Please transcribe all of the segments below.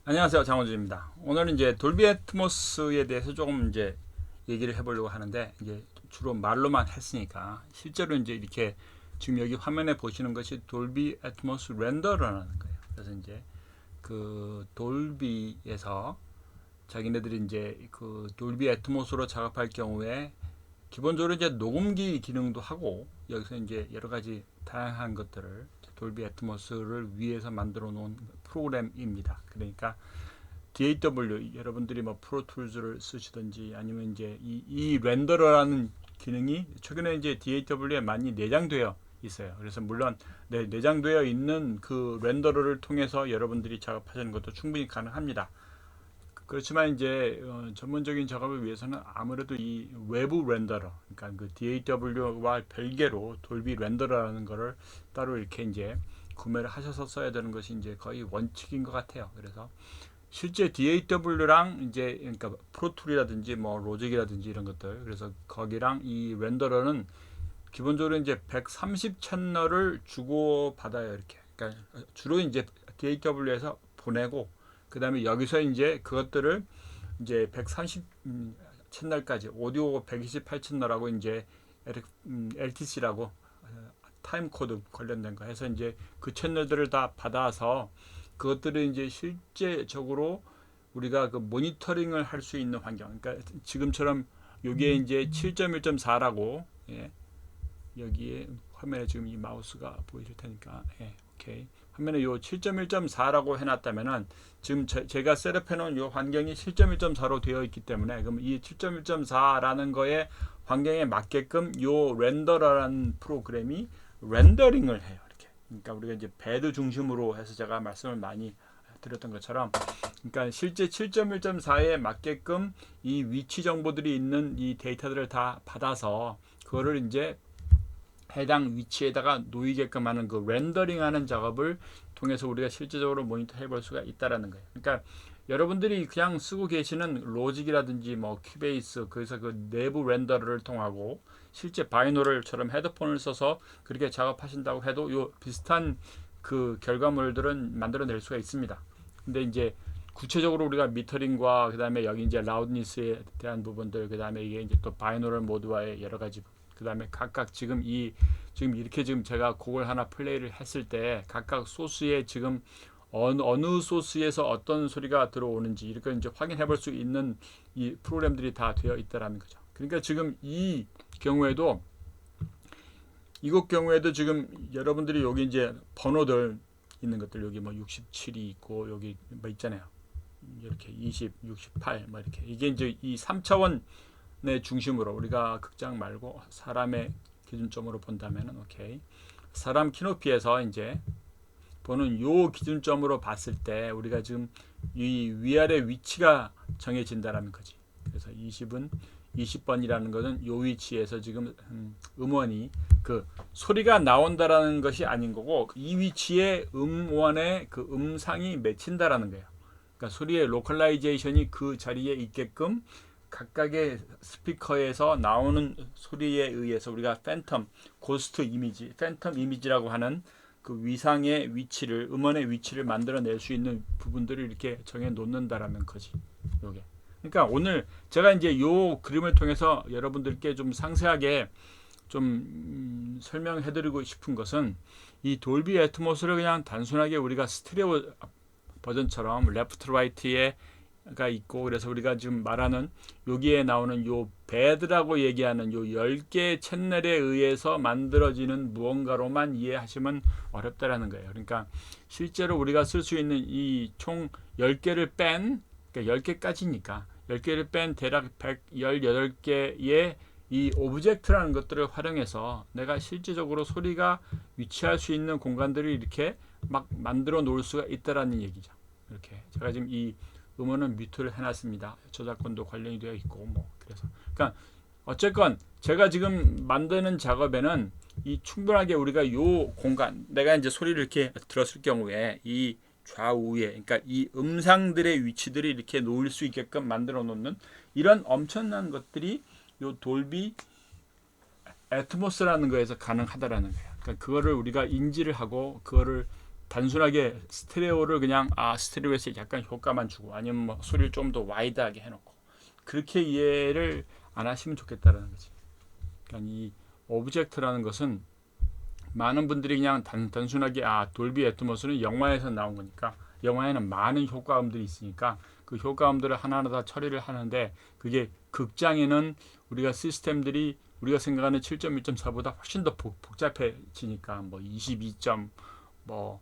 안녕하세요, 장원준입니다. 오늘은 이제 돌비 애트모스에 대해서 조금 이제 얘기를 해보려고 하는데, 이제 주로 말로만 했으니까 실제로 이제 이렇게 지금 여기 화면에 보시는 것이 돌비 애트모스 렌더라는 거예요. 그래서 이제 그 돌비에서 자기네들이 이제 그 돌비 애트모스로 작업할 경우에 기본적으로 이제 녹음기 기능도 하고, 여기서 이제 여러 가지 다양한 것들을 돌비 애트모스를 위해서 만들어 놓은 프로그램입니다. 그러니까 DAW, 여러분들이 뭐 프로툴즈를 쓰시든지 아니면 이제 이 렌더러라는 기능이 최근에 이제 DAW에 많이 내장되어 있어요. 그래서 물론 내장되어 있는 그 렌더러를 통해서 여러분들이 작업하시는 것도 충분히 가능합니다. 그렇지만 이제 전문적인 작업을 위해서는 아무래도 이 외부 렌더러, 그러니까 그 DAW와 별개로 돌비 렌더러라는 거를 따로 이렇게 이제 구매를 하셔서 써야 되는 것이 이제 거의 원칙인 것 같아요. 그래서 실제 DAW랑 이제 그러니까 프로툴이라든지 뭐 로직이라든지 이런 것들, 그래서 거기랑 이 렌더러는 기본적으로 이제 130 채널을 주고 받아요. 이렇게. 그러니까 주로 이제 DAW에서 보내고, 그 다음에 여기서 이제 그것들을 이제 130 채널까지 오디오 128 채널하고 이제 LTC라고 타임 코드 관련된 거 해서 이제 그 채널들을 다 받아서 그것들을 이제 실제적으로 우리가 그 모니터링을 할 수 있는 환경. 그러니까 지금처럼 여기에 이제 7.1.4라고, 예, 여기에 화면에 지금 이 마우스가 보이실 테니까, 예, 오케이. 화면에 요 7.1.4라고 해놨다면은 지금 제가 셋업해 놓은 요 환경이 7.1.4로 되어 있기 때문에, 그럼 이 7.1.4라는 거에 환경에 맞게끔 요 렌더러라는 프로그램이 렌더링을 해요. 이렇게. 그러니까 우리가 이제 배드 중심으로 해서 제가 말씀을 많이 드렸던 것처럼, 그러니까 실제 7.1.4에 맞게끔 이 위치 정보들이 있는 이 데이터들을 다 받아서 그거를 이제 해당 위치에다가 놓이게끔 하는 그 렌더링하는 작업을 통해서 우리가 실제적으로 모니터 해볼 수가 있다라는 거예요. 그러니까 여러분들이 그냥 쓰고 계시는 로직이라든지 뭐 큐베이스, 그래서 그 내부 렌더를 통하고 실제 바이노럴처럼 헤드폰을 써서 그렇게 작업하신다고 해도 요 비슷한 그 결과물들은 만들어낼 수가 있습니다. 근데 이제 구체적으로 우리가 미터링과 그다음에 여기 이제 라우드니스에 대한 부분들, 그다음에 이게 이제 또 바이노럴 모드와의 여러 가지, 그다음에 각각 지금 이렇게 지금 제가 곡을 하나 플레이를 했을 때 각각 소스에 지금 어느 소스에서 어떤 소리가 들어오는지 이렇게 이제 확인해 볼 수 있는 이 프로그램들이 다 되어 있다라는 거죠. 그러니까 지금 이 경우에도 이곡 경우에도 지금 여러분들이 여기 이제 번호들 있는 것들, 여기 뭐 67이 있고 여기 뭐 있잖아요. 이렇게 20, 68, 뭐 이렇게 이게 이제 이 3차원의 중심으로 우리가 극장 말고 사람의 기준점으로 본다면은, 오케이, 사람 키높이에서 이제 보는 요 기준점으로 봤을 때 우리가 지금 이 위아래 위치가 정해진다라는 거지. 그래서 20은 20번이라는 것은 요 위치에서 지금 음원이 그 소리가 나온다라는 것이 아닌 거고, 이 위치에 음원의 그 음상이 맺힌다라는 거예요. 그러니까 소리의 로컬라이제이션이 그 자리에 있게끔 각각의 스피커에서 나오는 소리에 의해서 우리가 팬텀, 고스트 이미지, 팬텀 이미지라고 하는 그 위상의 위치를, 음원의 위치를 만들어낼 수 있는 부분들을 이렇게 정해 놓는다라는 거지. 요게. 그러니까 오늘 제가 이제 요 그림을 통해서 여러분들께 좀 상세하게 좀 설명해드리고 싶은 것은, 이 돌비 애트모스를 그냥 단순하게 우리가 스테레오 버전처럼 레프트 라이트에가 있고, 그래서 우리가 지금 말하는 여기에 나오는 요 배드라고 얘기하는 요 10개 채널에 의해서 만들어지는 무언가로만 이해하시면 어렵다라는 거예요. 그러니까 실제로 우리가 쓸 수 있는 이 총 10개를 뺀, 그러니까 10개까지니까 10개를 뺀 대략 118개의 이 오브젝트라는 것들을 활용해서 내가 실제적으로 소리가 위치할 수 있는 공간들을 이렇게 막 만들어 놓을 수가 있다라는 얘기죠. 이렇게 제가 지금 이 음원은 뮤트를 해놨습니다. 저작권도 관련이 되어 있고 뭐, 그래서 그러니까 어쨌건 제가 지금 만드는 작업에는 이 충분하게 우리가 요 공간, 내가 이제 소리를 이렇게 들었을 경우에 이 좌우에, 그러니까 이 음상들의 위치들이 이렇게 놓을 수 있게끔 만들어 놓는 이런 엄청난 것들이 요 돌비 애트모스라는 거에서 가능하다라는 거예요. 그러니까 그거를 우리가 인지를 하고 그거를 단순하게 스테레오를 그냥 스테레오에서 약간 효과만 주고 아니면 뭐 소리를 좀 더 와이드하게 해놓고 그렇게 이해를 안 하시면 좋겠다라는 거지. 그러니까 이 오브젝트라는 것은 많은 분들이 그냥 단순하게 돌비 애트모스는 영화에서 나온 거니까 영화에는 많은 효과음들이 있으니까 그 효과음들을 하나하나 다 처리를 하는데 그게 극장에는 우리가 시스템들이 우리가 생각하는 7.1.4보다 훨씬 더 복잡해지니까 뭐 22점 뭐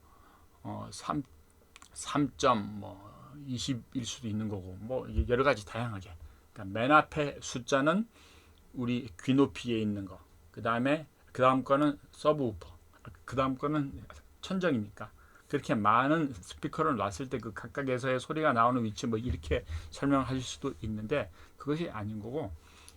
3점 뭐 20일 수도 있는 거고 뭐 여러 가지 다양하게. 그러니까 맨 앞에 숫자는 우리 귀 높이에 있는 거. 그 다음 거는 서브우퍼. 그 다음 거는 천정이니까. 그렇게 많은 스피커를 놨을 때 그 각각에서의 소리가 나오는 위치 뭐 이렇게 설명하실 수도 있는데 그것이 아닌 거고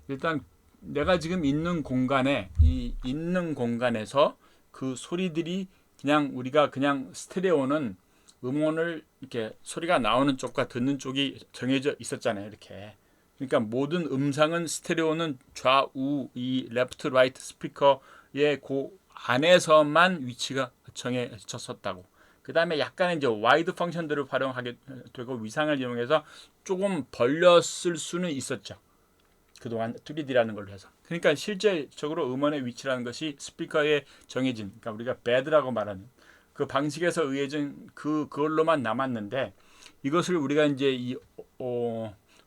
일단 내가 지금 있는 공간에 이 있는 공간에서 그 소리들이 그냥 우리가 그냥 스테레오는 음원을 이렇게 소리가 나오는 쪽과 듣는 쪽이 정해져 있었잖아요. 이렇게. 그러니까 모든 음상은 스테레오는 좌우 이 레프트 라이트 스피커의 그 안에서만 위치가 정해졌었다고. 그 다음에 약간의 이제 와이드 펑션들을 활용하게 되고 위상을 이용해서 조금 벌렸을 수는 있었죠. 그동안 3D라는 걸로 해서. 그러니까 실제적으로 음원의 위치라는 것이 스피커에 정해진, 그러니까 우리가 bed라고 말하는 그 방식에서 의해진 그걸로만 남았는데 이것을 우리가 이제 이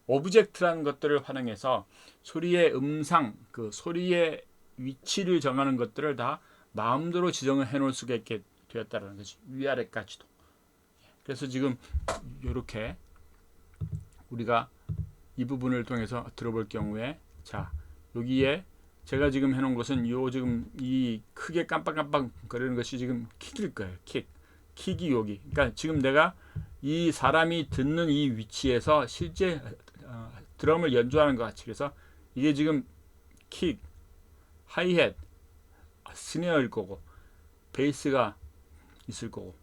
오브젝트라는 것들을 활용해서 소리의 음상, 그 소리의 위치를 정하는 것들을 다 마음대로 지정을 해놓을 수가 있게 되었다는 거지. 위아래까지도. 그래서 지금 이렇게 우리가 이 부분을 통해서 들어볼 경우에 자 여기에 제가 지금 해놓은 것은 요 지금 이 크게 깜빡깜빡 거리는 것이 지금 킥일 거예요. 킥이 여기. 그러니까 지금 내가 이 사람이 듣는 이 위치에서 실제 드럼을 연주하는 것 같이 그래서 이게 지금 킥, 하이햇, 스네어일 거고 베이스가 있을 거고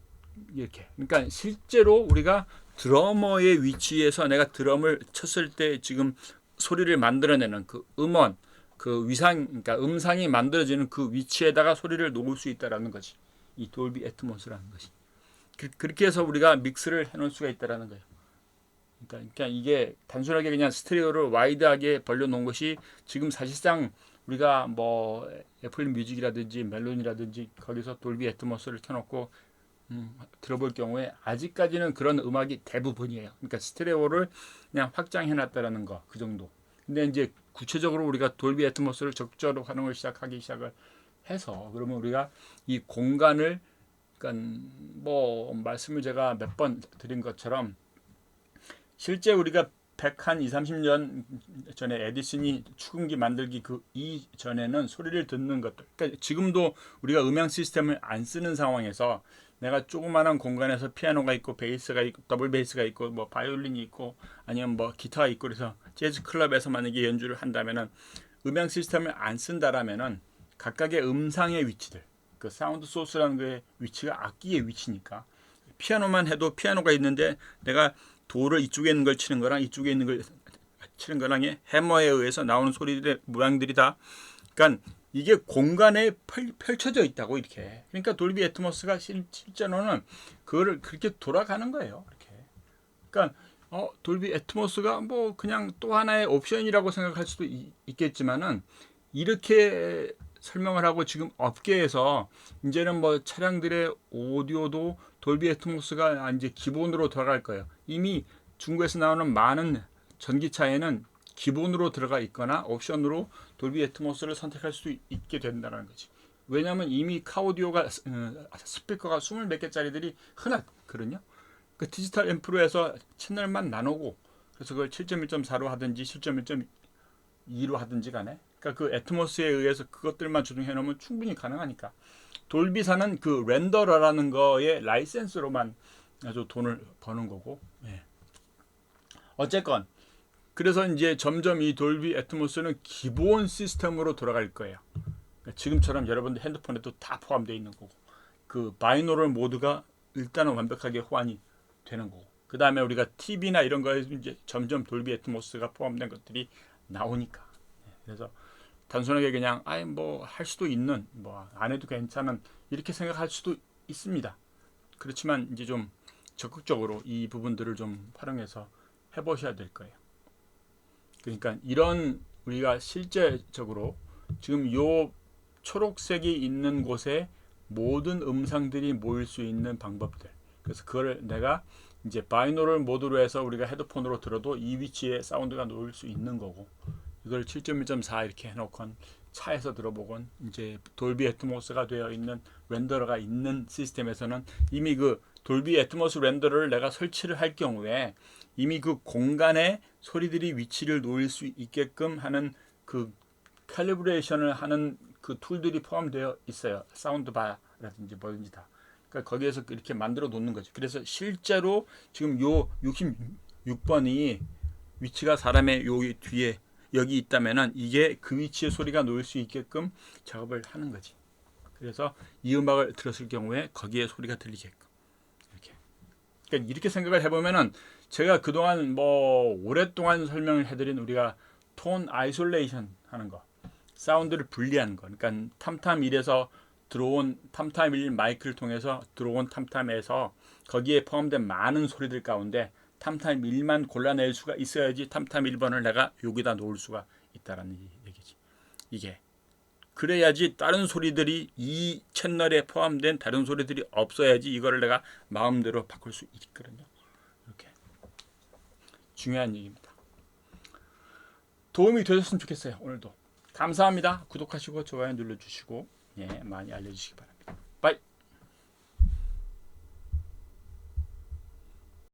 이렇게. 그러니까 실제로 우리가 드러머의 위치에서 내가 드럼을 쳤을 때 지금 소리를 만들어내는 그 음원, 그 위상, 그러니까 음상이 만들어지는 그 위치에다가 소리를 놓을 수 있다라는 거지. 이 돌비 애트모스라는 것이. 그렇게 해서 우리가 믹스를 해놓을 수가 있다라는 거예요. 그러니까 이게 단순하게 그냥 스테레오를 와이드하게 벌려놓은 것이 지금 사실상 우리가 뭐 애플 뮤직이라든지 멜론이라든지 거기서 돌비 애트모스를 켜놓고 들어볼 경우에 아직까지는 그런 음악이 대부분이에요. 그러니까 스테레오를 그냥 확장해놨다라는 거 그 정도. 근데 이제 구체적으로 우리가 돌비 애트모스를 적극적으로 활용을 시작을 해서 그러면 우리가 이 공간을 그러니까 뭐 말씀을 제가 몇 번 드린 것처럼 실제 우리가 100한 2, 30년 전에 에디슨이 축음기 만들기 그 이전에는 소리를 듣는 것들. 그러니까 지금도 우리가 음향 시스템을 안 쓰는 상황에서 내가 조그마한 공간에서 피아노가 있고 베이스가 있고 더블 베이스가 있고 뭐 바이올린이 있고 아니면 뭐 기타가 있고 그래서 재즈 클럽에서 만약에 연주를 한다면은 음향 시스템을 안 쓴다라면은 각각의 음상의 위치들 그 사운드 소스라는 거의 위치가 악기의 위치니까 피아노만 해도 피아노가 있는데 내가 도를 이쪽에 있는 걸 치는 거랑 이쪽에 있는 걸 치는 거랑 해머에 의해서 나오는 소리들의 모양들이 다 그러니까 이게 공간에 펼쳐져 있다고 이렇게. 그러니까 돌비 애트모스가 실제로는 그거를 그렇게 돌아가는 거예요. 이렇게. 그러니까 돌비 애트모스가 뭐 그냥 또 하나의 옵션이라고 생각할 수도 있겠지만은 이렇게 설명을 하고 지금 업계에서 이제는 뭐 차량들의 오디오도 돌비 애트모스가 이제 기본으로 들어갈 거예요. 이미 중국에서 나오는 많은 전기차에는 기본으로 들어가 있거나 옵션으로 돌비 애트모스를 선택할 수 있게 된다는 거지. 왜냐하면 이미 카오디오가 스피커가 20몇 개짜리들이 흔하거든요. 그 디지털 앰프로에서 채널만 나누고 그래서 그걸 7.1.4로 하든지 7.1.2로 하든지 간에 그러니까 그 애트모스에 의해서 그것들만 조정해 놓으면 충분히 가능하니까 돌비사는 그 렌더러라는 거에 라이센스로만 아주 돈을 버는 거고 예. 어쨌건 그래서 이제 점점 이 돌비 애트모스는 기본 시스템으로 돌아갈 거예요. 그러니까 지금처럼 여러분들 핸드폰에도 다 포함되어 있는 거고 그 바이노럴 모드가 일단은 완벽하게 호환이 되는 거고 그 다음에 우리가 TV나 이런 거에 이제 점점 돌비 애트모스가 포함된 것들이 나오니까 그래서 단순하게 그냥 뭐 할 수도 있는 뭐 안 해도 괜찮은 이렇게 생각할 수도 있습니다. 그렇지만 이제 좀 적극적으로 이 부분들을 좀 활용해서 해보셔야 될 거예요. 그러니까 이런 우리가 실제적으로 지금 요 초록색이 있는 곳에 모든 음성들이 모일 수 있는 방법들. 그래서 그걸 내가 이제 바이노럴 모드로 해서 우리가 헤드폰으로 들어도 이 위치에 사운드가 놓일 수 있는 거고, 이걸 7.1.4 이렇게 해놓건 차에서 들어보건 이제 돌비 애트모스가 되어 있는 렌더러가 있는 시스템에서는 이미 그 돌비 애트모스 렌더러를 내가 설치를 할 경우에 이미 그 공간에 소리들이 위치를 놓일 수 있게끔 하는 그 캘리브레이션을 하는 그 툴들이 포함되어 있어요. 사운드바라든지 뭐든지 다. 그러니까 거기에서 이렇게 만들어 놓는 거죠. 그래서 실제로 지금 요 66번이 위치가 사람의 여기 뒤에 여기 있다면은 이게 그 위치에 소리가 놓일 수 있게끔 작업을 하는 거지. 그래서 이 음악을 들었을 경우에 거기에 소리가 들리게끔 이렇게. 그러니까 이렇게 생각을 해보면은 제가 그동안 뭐 오랫동안 설명을 해드린 우리가 톤 아이솔레이션 하는 거, 사운드를 분리하는 거. 그러니까 탐탐1에서 들어온 탐탐1 마이크를 통해서 들어온 탐탐에서 거기에 포함된 많은 소리들 가운데 탐탐1만 골라낼 수가 있어야지 탐탐1번을 내가 여기다 놓을 수가 있다라는 얘기지. 이게 그래야지 다른 소리들이 이 채널에 포함된 다른 소리들이 없어야지 이거를 내가 마음대로 바꿀 수 있거든요. 이렇게 중요한 얘기입니다. 도움이 되셨으면 좋겠어요. 오늘도 감사합니다. 구독하시고 좋아요 눌러주시고 많이 알려주시기 바랍니다.